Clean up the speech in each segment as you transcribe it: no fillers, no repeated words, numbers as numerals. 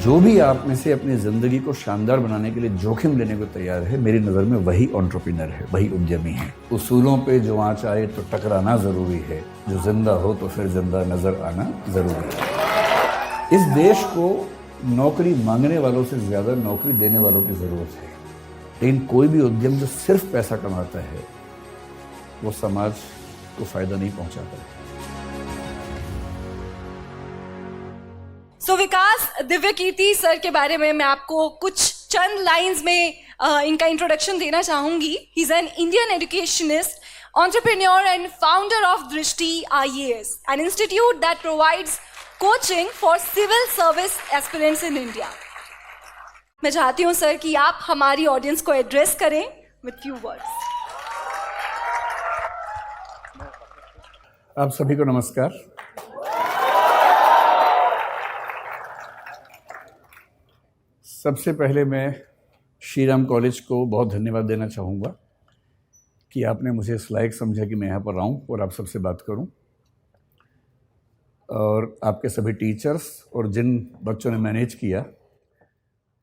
जो भी आप में से अपनी ज़िंदगी को शानदार बनाने के लिए जोखिम लेने को तैयार है, मेरी नज़र में वही एंटरप्रेन्योर है, वही उद्यमी है। उसूलों पे जो आँच आए तो टकराना ज़रूरी है, जो जिंदा हो तो फिर जिंदा नज़र आना ज़रूरी है। इस देश को नौकरी मांगने वालों से ज़्यादा नौकरी देने वालों की ज़रूरत है, लेकिन कोई भी उद्यम जो सिर्फ पैसा कमाता है वो समाज को फ़ायदा नहीं पहुँचाता है। सो विकास दिव्यकीर्ति सर के बारे में मैं आपको कुछ चंद लाइंस में इनका इंट्रोडक्शन देना चाहूंगी। He is an Indian educationist, entrepreneur and founder of Drishti IAS, an institute that provides coaching for civil service aspirants in India. मैं चाहती हूं सर कि आप हमारी ऑडियंस को एड्रेस करें with few words. आप सभी को नमस्कार। सबसे पहले मैं श्री राम कॉलेज को बहुत धन्यवाद देना चाहूँगा कि आपने मुझे इस लायक समझा कि मैं यहाँ पर आऊँ और आप सबसे बात करूँ, और आपके सभी टीचर्स और जिन बच्चों ने मैनेज किया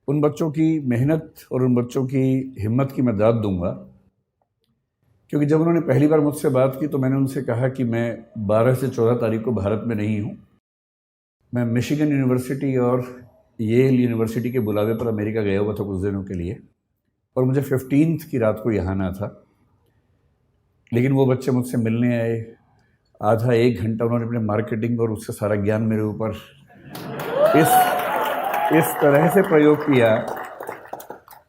उन बच्चों की मेहनत और उन बच्चों की हिम्मत की मैं दाद दूंगा, क्योंकि जब उन्होंने पहली बार मुझसे बात की तो मैंने उनसे कहा कि मैं 12 से 14 तारीख को भारत में नहीं हूँ। मैं मिशिगन यूनिवर्सिटी और येल यूनिवर्सिटी के बुलावे पर अमेरिका गया हुआ था कुछ दिनों के लिए, और मुझे 15 की रात को यहाँ आना था। लेकिन वो बच्चे मुझसे मिलने आए, आधा एक घंटा उन्होंने अपने मार्केटिंग और उससे सारा ज्ञान मेरे ऊपर इस तरह से प्रयोग किया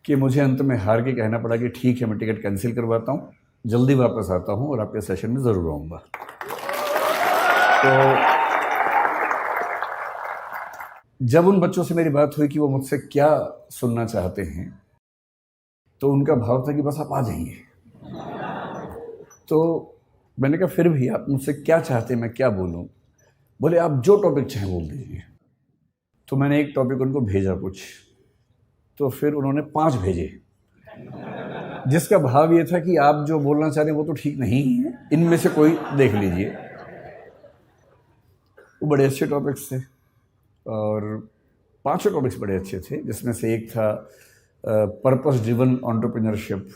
कि मुझे अंत में हार के कहना पड़ा कि ठीक है, मैं टिकट कैंसिल करवाता हूँ, जल्दी वापस आता हूँ और आपके सेशन में ज़रूर आऊँगा। तो जब उन बच्चों से मेरी बात हुई कि वो मुझसे क्या सुनना चाहते हैं, तो उनका भाव था कि बस आप आ जाइए। तो मैंने कहा फिर भी आप मुझसे क्या चाहते हैं, मैं क्या बोलूं? बोले आप जो टॉपिक चाहें बोल दीजिए। तो मैंने एक टॉपिक उनको भेजा कुछ, तो फिर उन्होंने 5 भेजे, जिसका भाव ये था कि आप जो बोलना चाह रहे हैं वो तो ठीक नहीं है, इनमें से कोई देख लीजिए। वो बड़े अच्छे टॉपिक्स थे और 5 टॉपिक्स बड़े अच्छे थे, जिसमें से एक था पर्पस ड्रिवन एंटरप्रेन्योरशिप,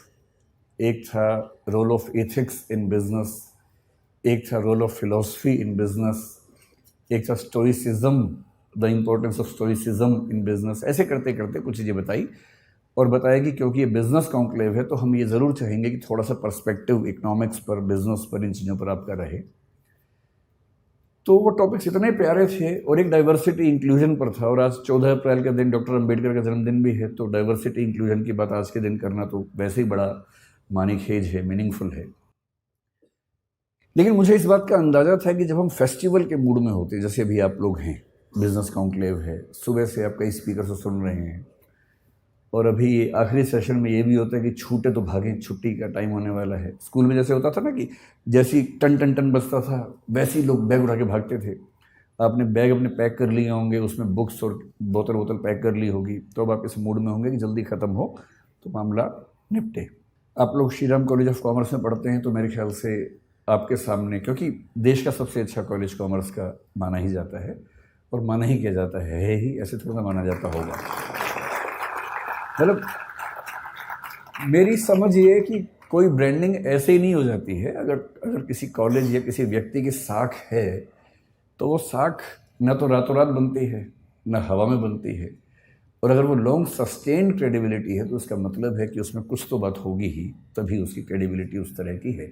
एक था role of ethics in business, एक था role of philosophy in business, एक था stoicism, the importance of stoicism in business. ऐसे करते करते कुछ चीज़ें बताई और बताया कि क्योंकि ये बिजनेस कॉन्क्लेव है तो हम ये ज़रूर चाहेंगे कि थोड़ा सा पर्सपेक्टिव इकोनॉमिक्स पर, बिजनेस पर, इन चीज़ों पर आपका रहे। तो वो टॉपिक्स इतने प्यारे थे और एक डाइवर्सिटी इंक्लूजन पर था, और आज 14 अप्रैल का दिन डॉक्टर अंबेडकर का जन्मदिन भी है, तो डाइवर्सिटी इंक्लूजन की बात आज के दिन करना तो वैसे ही बड़ा मानीखेज है, मीनिंगफुल है। लेकिन मुझे इस बात का अंदाज़ा था कि जब हम फेस्टिवल के मूड में होते, जैसे अभी आप लोग हैं, बिजनेस कॉन्क्लेव है, सुबह से आप कई स्पीकर से सुन रहे हैं, और अभी आखिरी सेशन में ये भी होता है कि छूटे तो भागें, छुट्टी का टाइम होने वाला है। स्कूल में जैसे होता था ना कि जैसी टन टन टन बजता था वैसे ही लोग बैग उठा के भागते थे। आपने बैग अपने पैक कर लिए होंगे, उसमें बुक्स और बोतल पैक कर ली होगी, तो अब आप इस मूड में होंगे कि जल्दी ख़त्म हो तो मामला निपटे। आप लोग Shri Ram college of commerce में पढ़ते हैं, तो मेरे ख्याल से आपके सामने, क्योंकि देश का सबसे अच्छा कॉलेज कॉमर्स का माना ही जाता है, और माना ही किया जाता है ही, ऐसे थोड़ा माना जाता होगा। मतलब मेरी समझ ये है कि कोई ब्रांडिंग ऐसे ही नहीं हो जाती है। अगर किसी कॉलेज या किसी व्यक्ति की साख है तो वो साख न तो रातों रात बनती है, न हवा में बनती है, और अगर वो लॉन्ग सस्टेन्ड क्रेडिबिलिटी है तो उसका मतलब है कि उसमें कुछ तो बात होगी ही, तभी उसकी क्रेडिबिलिटी उस तरह की है।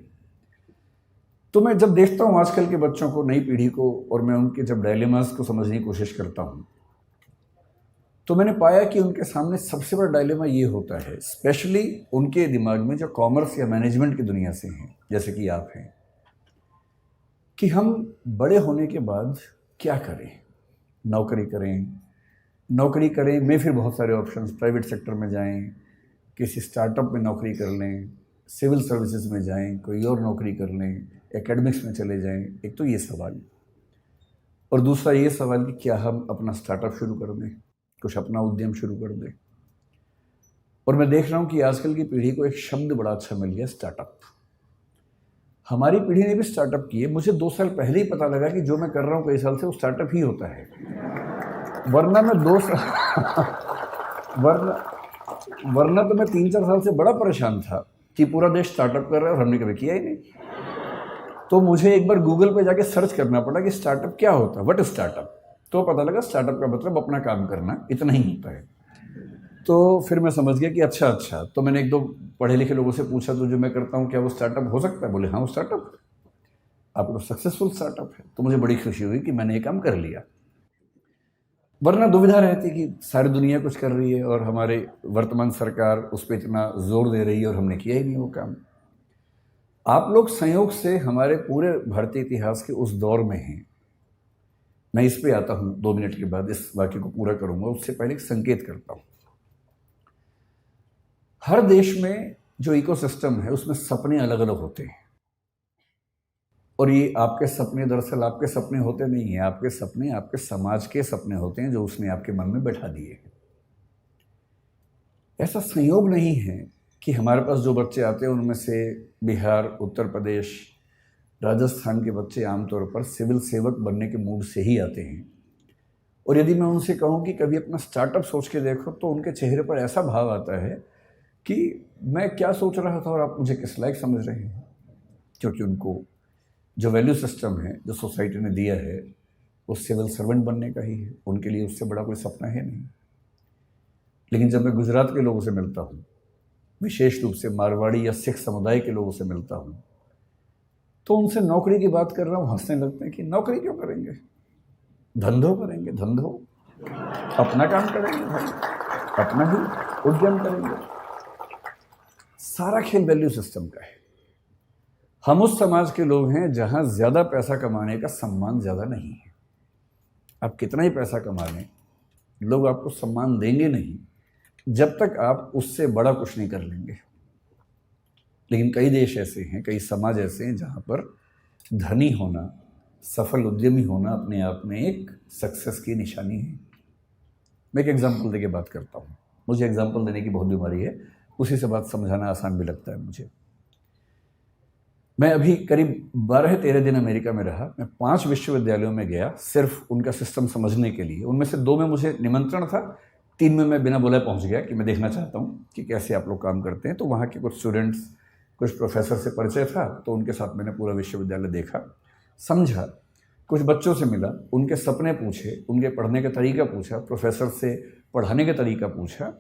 तो मैं जब देखता हूँ आजकल के बच्चों को, नई पीढ़ी को, और मैं उनके जब डायलेमास को समझने की कोशिश करता हूँ, तो मैंने पाया कि उनके सामने सबसे बड़ा डायलेमा ये होता है, स्पेशली उनके दिमाग में जो कॉमर्स या मैनेजमेंट की दुनिया से हैं, जैसे कि आप हैं, कि हम बड़े होने के बाद क्या करें। नौकरी करें में फिर बहुत सारे ऑप्शंस, प्राइवेट सेक्टर में जाएं, किसी स्टार्टअप में नौकरी कर लें, सिविल सर्विसेज में जाएं, कोई और नौकरी कर लें, एकेडमिक्स में चले जाएं। एक तो ये सवाल, और दूसरा ये सवाल कि क्या हम अपना स्टार्टअप शुरू कर दें, कुछ अपना उद्यम शुरू कर दें। और मैं देख रहा हूँ कि आजकल की पीढ़ी को एक शब्द बड़ा अच्छा मिल गया, स्टार्टअप। हमारी पीढ़ी ने भी स्टार्टअप किए। मुझे 2 साल पहले ही पता लगा कि जो मैं कर रहा हूँ कई साल से वो स्टार्टअप ही होता है। वरना मैं वरना तो मैं 3-4 साल से बड़ा परेशान था कि पूरा देश स्टार्टअप कर रहा है और हमने कभी किया ही नहीं। तो मुझे एक बार गूगल पे जाके सर्च करना पड़ा कि स्टार्टअप क्या होता है, व्हाट इज स्टार्टअप। तो पता लगा स्टार्टअप का मतलब अपना काम करना, इतना ही होता है। तो फिर मैं समझ गया कि अच्छा। तो मैंने 1-2 पढ़े लिखे लोगों से पूछा, तो जो मैं करता हूँ क्या वो स्टार्टअप हो सकता है? बोले हाँ वो स्टार्टअप, आपको तो सक्सेसफुल स्टार्टअप है। तो मुझे बड़ी खुशी हुई कि मैंने ये काम कर लिया। वरना दुविधा रहती कि सारी दुनिया कुछ कर रही है और हमारे वर्तमान सरकार उस पर इतना जोर दे रही है और हमने किया ही नहीं वो काम। आप लोग संयोग से हमारे पूरे भारतीय इतिहास के उस दौर में हैं। मैं इस पे आता हूँ 2 मिनट के बाद, इस वाक्य को पूरा करूंगा। उससे पहले एक संकेत करता हूँ। हर देश में जो इकोसिस्टम है उसमें सपने अलग अलग होते हैं, और ये आपके सपने दरअसल आपके सपने होते नहीं हैं। आपके सपने आपके समाज के सपने होते हैं जो उसने आपके मन में बैठा दिए हैं। ऐसा संयोग नहीं है कि हमारे पास जो बच्चे आते हैं उनमें से बिहार, उत्तर प्रदेश, राजस्थान के बच्चे आमतौर पर सिविल सेवक बनने के मूड से ही आते हैं। और यदि मैं उनसे कहूँ कि कभी अपना स्टार्टअप सोच के देखो, तो उनके चेहरे पर ऐसा भाव आता है कि मैं क्या सोच रहा था और आप मुझे किस लायक समझ रहे हैं। क्योंकि उनको जो वैल्यू सिस्टम है जो सोसाइटी ने दिया है वो सिविल सर्वेंट बनने का ही है। उनके लिए उससे बड़ा कोई सपना है नहीं। लेकिन जब मैं गुजरात के लोगों से मिलता हूँ, विशेष रूप से मारवाड़ी या सिख समुदाय के लोगों से मिलता हूँ, तो उनसे नौकरी की बात कर रहा हूँ, हंसने लगते हैं कि नौकरी क्यों करेंगे, धंधो करेंगे, धंधो अपना काम करेंगे भाई, अपना ही उद्यम करेंगे। सारा खेल वैल्यू सिस्टम का है। हम उस समाज के लोग हैं जहां ज्यादा पैसा कमाने का सम्मान ज्यादा नहीं है। आप कितना ही पैसा कमा लें, लोग आपको सम्मान देंगे नहीं जब तक आप उससे बड़ा कुछ नहीं कर लेंगे। लेकिन कई देश ऐसे हैं, कई समाज ऐसे हैं जहां पर धनी होना, सफल उद्यमी होना अपने आप में एक सक्सेस की निशानी है। मैं एक एग्जाम्पल देके बात करता हूँ। मुझे एग्जाम्पल देने की बहुत बीमारी है, उसी से बात समझाना आसान भी लगता है मुझे। मैं अभी करीब 12-13 दिन अमेरिका में रहा। मैं 5 विश्वविद्यालयों में गया सिर्फ उनका सिस्टम समझने के लिए। उनमें से 2 में मुझे निमंत्रण था, 3 में मैं बिना बुलाए पहुंच गया कि मैं देखना चाहता हूं कि कैसे आप लोग काम करते हैं। तो वहाँ के कुछ स्टूडेंट्स, कुछ प्रोफेसर से परिचय था, तो उनके साथ मैंने पूरा विश्वविद्यालय देखा, समझा, कुछ बच्चों से मिला, उनके सपने पूछे, उनके पढ़ने का तरीका पूछा, प्रोफेसर से पढ़ाने का तरीका पूछा।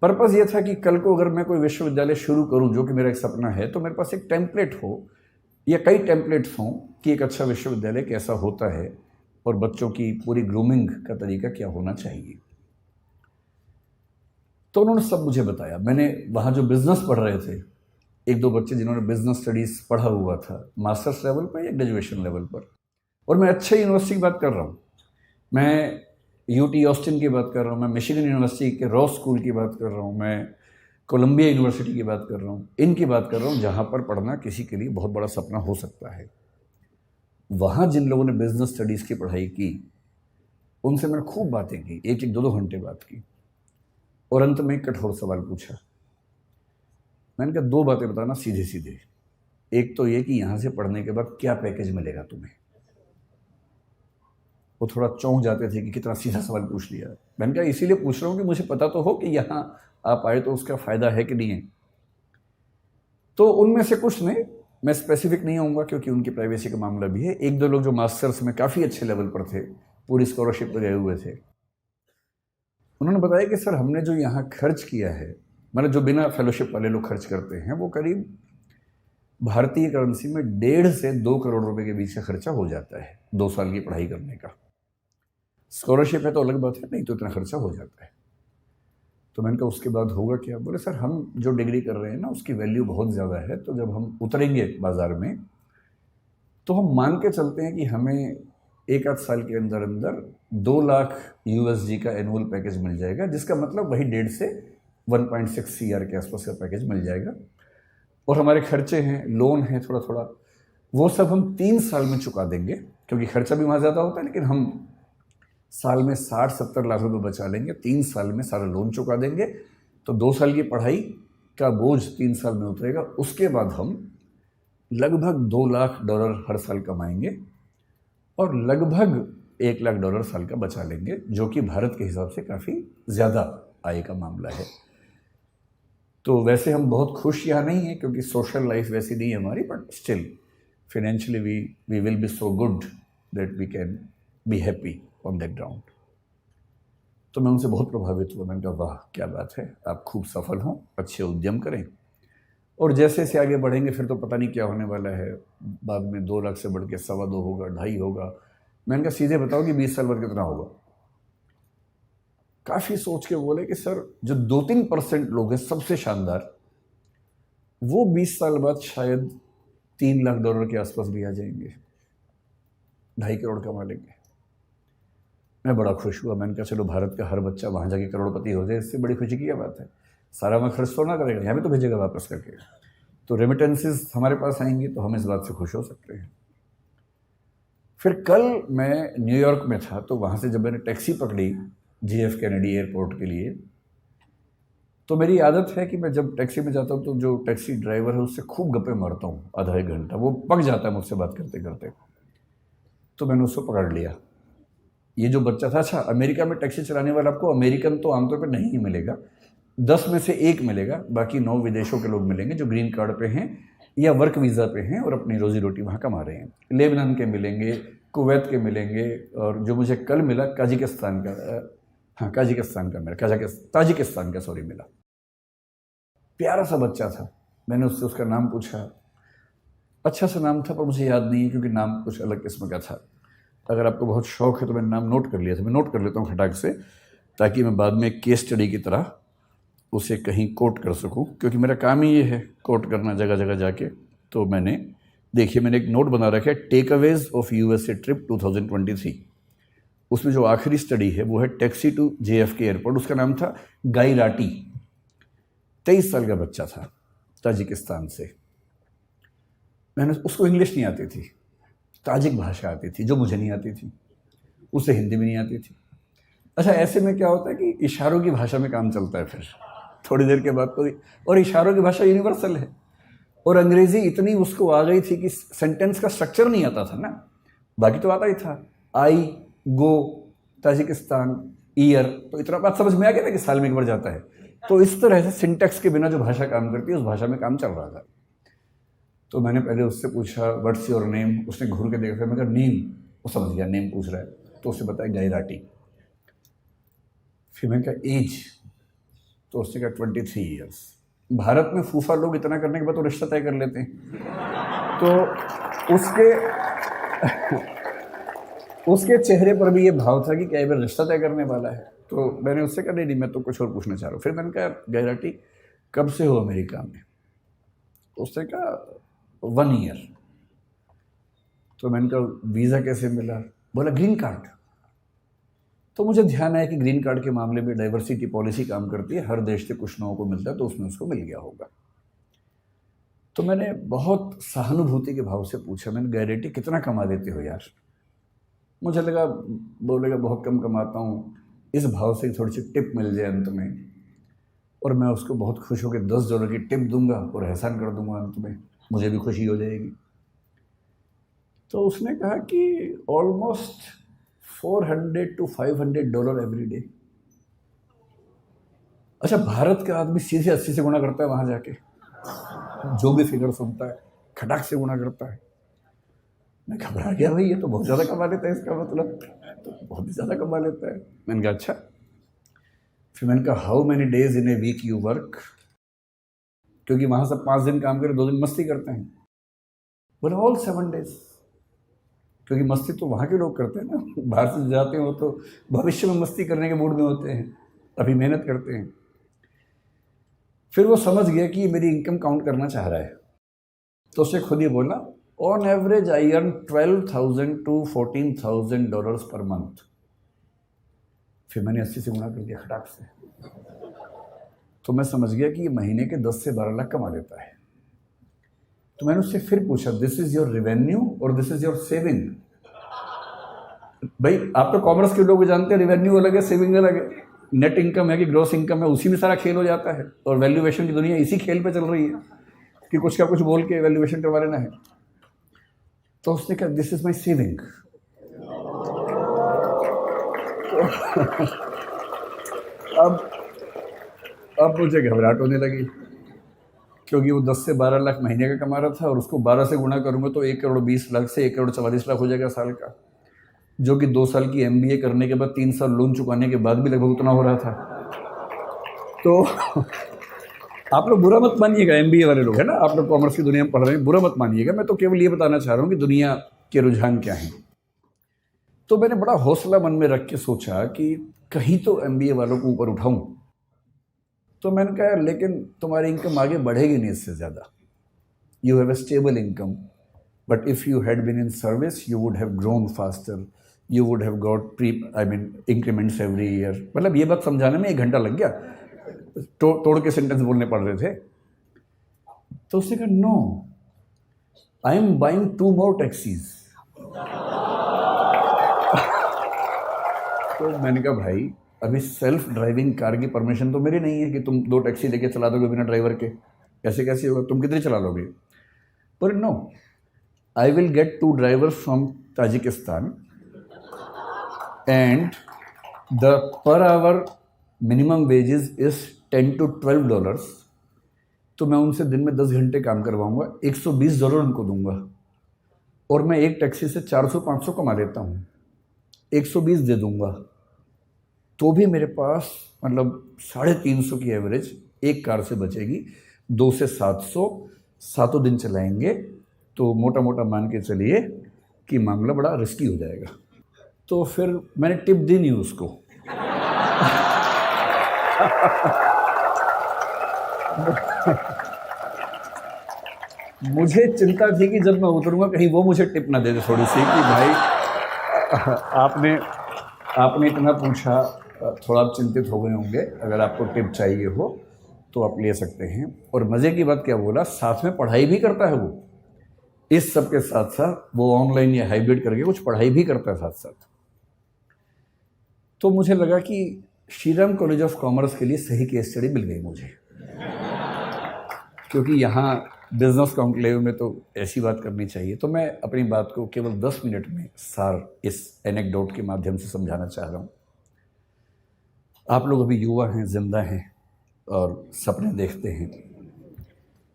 पर्पज़ ये था कि कल को अगर मैं कोई विश्वविद्यालय शुरू करूं, जो कि मेरा एक सपना है, तो मेरे पास एक टेम्पलेट हो या कई टेम्पलेट्स हों कि एक अच्छा विश्वविद्यालय कैसा होता है और बच्चों की पूरी ग्रूमिंग का तरीका क्या होना चाहिए। तो उन्होंने सब मुझे बताया। मैंने वहाँ जो बिजनेस पढ़ रहे थे, 1-2 बच्चे जिन्होंने बिजनेस स्टडीज़ पढ़ा हुआ था मास्टर्स लेवल पर या ग्रेजुएशन लेवल पर, और मैं अच्छे यूनिवर्सिटी की बात कर रहा हूँ, मैं यूटी ऑस्टिन की बात कर रहा हूँ, मैं मिशिगन यूनिवर्सिटी के रॉस स्कूल की बात कर रहा हूँ, मैं कोलंबिया यूनिवर्सिटी की बात कर रहा हूँ, इनकी बात कर रहा हूँ जहाँ पर पढ़ना किसी के लिए बहुत बड़ा सपना हो सकता है। वहाँ जिन लोगों ने बिजनेस स्टडीज़ की पढ़ाई की, उनसे मैंने खूब बातें की, 1-2 घंटे बात की, और अंत में एक कठोर सवाल पूछा। मैंने कहा 2 बातें बताना सीधे सीधे। एक तो ये कि यहाँ से पढ़ने के बाद क्या पैकेज मिलेगा तुम्हें। वो थोड़ा चौंक जाते थे कि कितना सीधा सवाल पूछ लिया। मैंने कहा इसीलिए पूछ रहा हूँ कि मुझे पता तो हो कि यहाँ आप आए तो उसका फ़ायदा है कि नहीं है। तो उनमें से कुछ ने, मैं स्पेसिफिक नहीं आऊँगा क्योंकि उनकी प्राइवेसी का मामला भी है, 1-2 लोग जो मास्टर्स में काफ़ी अच्छे लेवल पर थे, पूरी स्कॉलरशिप पर गए हुए थे, उन्होंने बताया कि सर हमने जो यहाँ खर्च किया है, मतलब जो बिना फेलोशिप वाले लोग खर्च करते हैं, वो करीब भारतीय करेंसी में 1.5 से 2 करोड़ रुपए के बीच का खर्चा हो जाता है 2 साल की पढ़ाई करने का। स्कॉलरशिप है तो अलग बात है, नहीं तो इतना खर्चा हो जाता है। तो मैंने कहा उसके बाद होगा क्या? बोले सर हम जो डिग्री कर रहे हैं ना उसकी वैल्यू बहुत ज़्यादा है, तो जब हम उतरेंगे बाज़ार में तो हम मान के चलते हैं कि हमें 1-8 साल के अंदर अंदर 2 लाख USD का एनुअल पैकेज मिल जाएगा, जिसका मतलब वही 1.5 से 1.6 CR के आसपास का पैकेज मिल जाएगा। और हमारे खर्चे हैं, लोन है थोड़ा थोड़ा, वो सब हम 3 साल में चुका देंगे, क्योंकि खर्चा भी वहाँ ज़्यादा होता है, लेकिन हम साल में 60-70 लाख रुपए बचा लेंगे, 3 साल में सारा लोन चुका देंगे, तो 2 साल की पढ़ाई का बोझ 3 साल में उतरेगा। उसके बाद हम लगभग $2 लाख हर साल कमाएंगे और लगभग $1 लाख साल का बचा लेंगे, जो कि भारत के हिसाब से काफ़ी ज़्यादा आय का मामला है। तो वैसे हम बहुत खुश यहाँ नहीं हैं क्योंकि सोशल लाइफ वैसी नहीं है हमारी, but still financially we will be so good that we can be happy on that ground. तो मैं उनसे बहुत प्रभावित हुआ। मैंने कहा वाह क्या बात है, आप खूब सफल हों, अच्छे उद्यम करें, और जैसे से आगे बढ़ेंगे फिर तो पता नहीं क्या होने वाला है। बाद में 2 लाख से बढ़ के 2.25 होगा, 2.5 होगा। मैंने कहा सीधे बताओ कि 20 साल बाद कितना होगा। काफ़ी सोच के बोले कि सर जो 2-3% लोग हैं सबसे शानदार, वो 20 साल बाद शायद $3 लाख के आसपास भी आ जाएंगे, 2.5 करोड़ कमा लेंगे। मैं बड़ा खुश हुआ। मैंने कहा चलो भारत का हर बच्चा वहाँ जाके करोड़पति हो जाए, इससे बड़ी खुशी की क्या बात है। सारा मैं खर्च तो ना करेगा, यहाँ भी तो भेजेगा वापस करके। तो रेमिटेंसेस हमारे पास आएंगी तो हम इस बात से खुश हो सकते हैं। फिर कल मैं न्यूयॉर्क में था, तो वहाँ से जब मैंने टैक्सी पकड़ी JF कैनेडी एयरपोर्ट के लिए, तो मेरी आदत है कि मैं जब टैक्सी में जाता हूँ तो जो टैक्सी ड्राइवर है उससे खूब गप्पे मारता हूँ आधा एक घंटा। वो पक जाता है मुझसे बात करते करते। तो मैंने उसको पकड़ लिया। ये जो बच्चा था, अच्छा अमेरिका में टैक्सी चलाने वाला आपको अमेरिकन तो आमतौर पर नहीं मिलेगा, 10 में से 1 मिलेगा, बाकी 9 विदेशों के लोग मिलेंगे जो ग्रीन कार्ड पे हैं या वर्क वीज़ा पे हैं और अपनी रोजी रोटी वहाँ कमा रहे हैं। लेबनान के मिलेंगे, कुवैत के मिलेंगे, और जो मुझे कल मिला ताजिकिस्तान का सॉरी मिला। प्यारा सा बच्चा था। मैंने उससे उसका नाम पूछा, अच्छा सा नाम था पर मुझे याद नहीं है क्योंकि नाम कुछ अलग किस्म का था। अगर आपको बहुत शौक है तो मैंने नाम नोट कर लिया था, मैं नोट कर लेता हूँ खटाक से, ताकि मैं बाद में केस स्टडी की तरह उसे कहीं कोट कर सकूं, क्योंकि मेरा काम ही ये है कोट करना जगह जगह जाके। तो मैंने एक नोट बना रखा है, टेकअवेज ऑफ USA ट्रिप 2023। उसमें जो आखिरी स्टडी है वो है टैक्सी टू JFK एयरपोर्ट। उसका नाम था गाई राटी। 23 साल का बच्चा था, ताजिकिस्तान से। मैंने उसको इंग्लिश नहीं आती थी, ताजिक भाषा आती थी जो मुझे नहीं आती थी, उसे हिंदी भी नहीं आती थी। अच्छा ऐसे में क्या होता है कि इशारों की भाषा में काम चलता है फिर थोड़ी देर के बाद तो। और इशारों की भाषा यूनिवर्सल है, और अंग्रेज़ी इतनी उसको आ गई थी कि सेंटेंस का स्ट्रक्चर नहीं आता था ना, बाकी तो आता ही था। आई गो ताजिकिस्तान ईयर, तो इतना बात समझ में आ गया था कि साल में एक बार जाता है। तो इस तरह से सिंटेक्स के बिना जो भाषा काम करती है उस भाषा में काम चल रहा था। तो मैंने पहले उससे पूछा व्हाट्स योर नेम। उसने घूर के देखा, मैं कहा नेम, वो समझ गया नेम पूछ रहा है, तो उससे बताया गाई राटी। फिर मैंने कहा एज, तो उसने कहा 23 ईयर्स। भारत में फूफा लोग इतना करने के बाद तो रिश्ता तय कर लेते हैं। तो उसके चेहरे पर भी ये भाव था कि क्या ये बार रिश्ता तय करने वाला है। तो मैंने उससे कहा नहीं मैं तो कुछ और पूछना चाह रहा हूँ। फिर मैंने कहा गाई राटी कब से हो अमेरिका में? उसने कहा 1 ईयर। तो मैंने कहा वीज़ा कैसे मिला? बोला ग्रीन कार्ड। तो मुझे ध्यान आया कि ग्रीन कार्ड के मामले में डाइवर्सिटी पॉलिसी काम करती है, हर देश से कुछ लोगों को मिलता है, तो उसमें उसको मिल गया होगा। तो मैंने बहुत सहानुभूति के भाव से पूछा, मैंने गाई राटी कितना कमा देते हो यार? मुझे लगा बोलेगा बहुत कम कमाता हूँ, इस भाव से थोड़ी सी टिप मिल जाए अंत में, और मैं उसको बहुत खुश होकर $10 की टिप दूंगा और एहसान कर दूंगा अंत में, मुझे भी खुशी हो जाएगी। तो उसने कहा कि ऑलमोस्ट $400 to $500 एवरी डे। अच्छा भारत का आदमी सीधे 80 से गुणा करता है वहाँ जाके, जो भी फिगर सुनता है खटाक से गुणा करता है। मैं घबरा गया, भाई ये तो बहुत ज़्यादा कमा लेता है, इसका मतलब तो बहुत ही ज़्यादा कमा लेता है। मैंने कहा अच्छा। फिर मैंने कहा how many days in a week you work? क्योंकि वहाँ सब 5 दिन काम करें, 2 दिन मस्ती करते हैं। बोले ऑल 7 डेज, क्योंकि मस्ती तो वहाँ के लोग करते हैं ना, बाहर से जाते हो तो भविष्य में मस्ती करने के मूड में होते हैं, अभी मेहनत करते हैं। फिर वो समझ गया कि ये मेरी इनकम काउंट करना चाह रहा है, तो उसने खुद ही बोला on average I earn $12,000 to $14,000 per month. फिर मैंने 80 से गुणा कर दिया खटाक से, तो मैं समझ गया कि ये महीने के 10 से 12 लाख कमा लेता है। तो मैंने उससे फिर पूछा दिस इज योर रेवेन्यू और दिस इज योर सेविंग? भाई आप तो कॉमर्स के लोग जानते हैं, रेवेन्यू अलग है, सेविंग अलग है। नेट इनकम है कि ग्रॉस इनकम है, उसी में सारा खेल हो जाता है। और वैल्यूएशन की दुनिया इसी खेल पे चल रही है कि कुछ का कुछ बोल के वैल्यूएशन करवा लेना है। तो उसने कहा दिस इज माई सेविंग। अब अब मुझे घबराहट होने लगी, क्योंकि वो 10 से 12 लाख महीने का कमा रहा था और उसको 12 से गुणा करूँगा तो 1 करोड़ 20 लाख से 1 करोड़ 44 लाख हो जाएगा साल का, जो कि 2 साल की MBA करने के बाद 3 साल लोन चुकाने के बाद भी लगभग उतना हो रहा था। तो आप लोग बुरा मत मानिएगा, MBA वाले लोग है ना, आप लोग कॉमर्स की दुनिया में पढ़ रहे हैं, बुरा मत मानिएगा, मैं तो केवल ये बताना चाह रहा हूँ कि दुनिया के रुझान क्या हैं। तो मैंने बड़ा हौसला मन में रख के सोचा कि कहीं तो MBA वालों को ऊपर उठाऊं। तो मैंने कहा लेकिन तुम्हारी इनकम आगे बढ़ेगी नहीं इससे ज़्यादा, you have a stable income, but if you had been in service you would have grown faster, you would have got increments every year. मतलब ये बात समझाने में 1 घंटा लग गया, तोड़ के सेंटेंस बोलने पड़ रहे थे। तो उसने कहा no, I am buying 2 more taxis. तो मैंने कहा भाई अभी सेल्फ ड्राइविंग कार की परमिशन तो मेरी नहीं है कि तुम 2 टैक्सी लेके चला दोगे बिना ड्राइवर के, ऐसे कैसे होगा, तुम कितनी चला लोगे। पर no, I will get 2 drivers from Tajikistan and the per hour minimum wages is $10 to $12। तो मैं उनसे दिन में 10 घंटे काम करवाऊंगा, $120 उनको दूंगा, और मैं एक टैक्सी से 400-500 कमा लेता हूँ, 120 दे दूंगा, तो भी मेरे पास मतलब 350 की एवरेज एक कार से बचेगी। 2 से 700 7 दिन चलाएंगे तो मोटा मोटा मान के चलिए कि मामला बड़ा रिस्की हो जाएगा। तो फिर मैंने टिप दी नहीं उसको। मुझे चिंता थी कि जब मैं उतरूंगा कहीं वो मुझे टिप ना दे दे थोड़ी सी कि भाई आपने इतना पूछा, थोड़ा आप चिंतित हो गए होंगे, अगर आपको टिप चाहिए हो तो आप ले सकते हैं। और मज़े की बात क्या बोला, साथ में पढ़ाई भी करता है वो, इस सब के साथ साथ वो ऑनलाइन या हाइब्रिड करके कुछ पढ़ाई भी करता है साथ साथ। तो मुझे लगा कि श्रीराम कॉलेज ऑफ कॉमर्स के लिए सही केस स्टडी मिल गई मुझे, क्योंकि यहाँ बिजनेस कॉन्क्लेव में तो ऐसी बात करनी चाहिए। तो मैं अपनी बात को केवल 10 मिनट में सार इस एनेक्डोट के माध्यम से समझाना चाह रहा हूँ। आप लोग अभी युवा हैं, जिंदा हैं और सपने देखते हैं।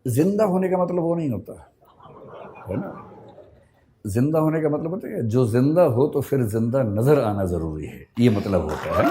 जिंदा होने का मतलब वो नहीं होता है ना, जिंदा होने का मतलब होता है जो जिंदा हो तो फिर जिंदा नज़र आना ज़रूरी है, ये मतलब होता है।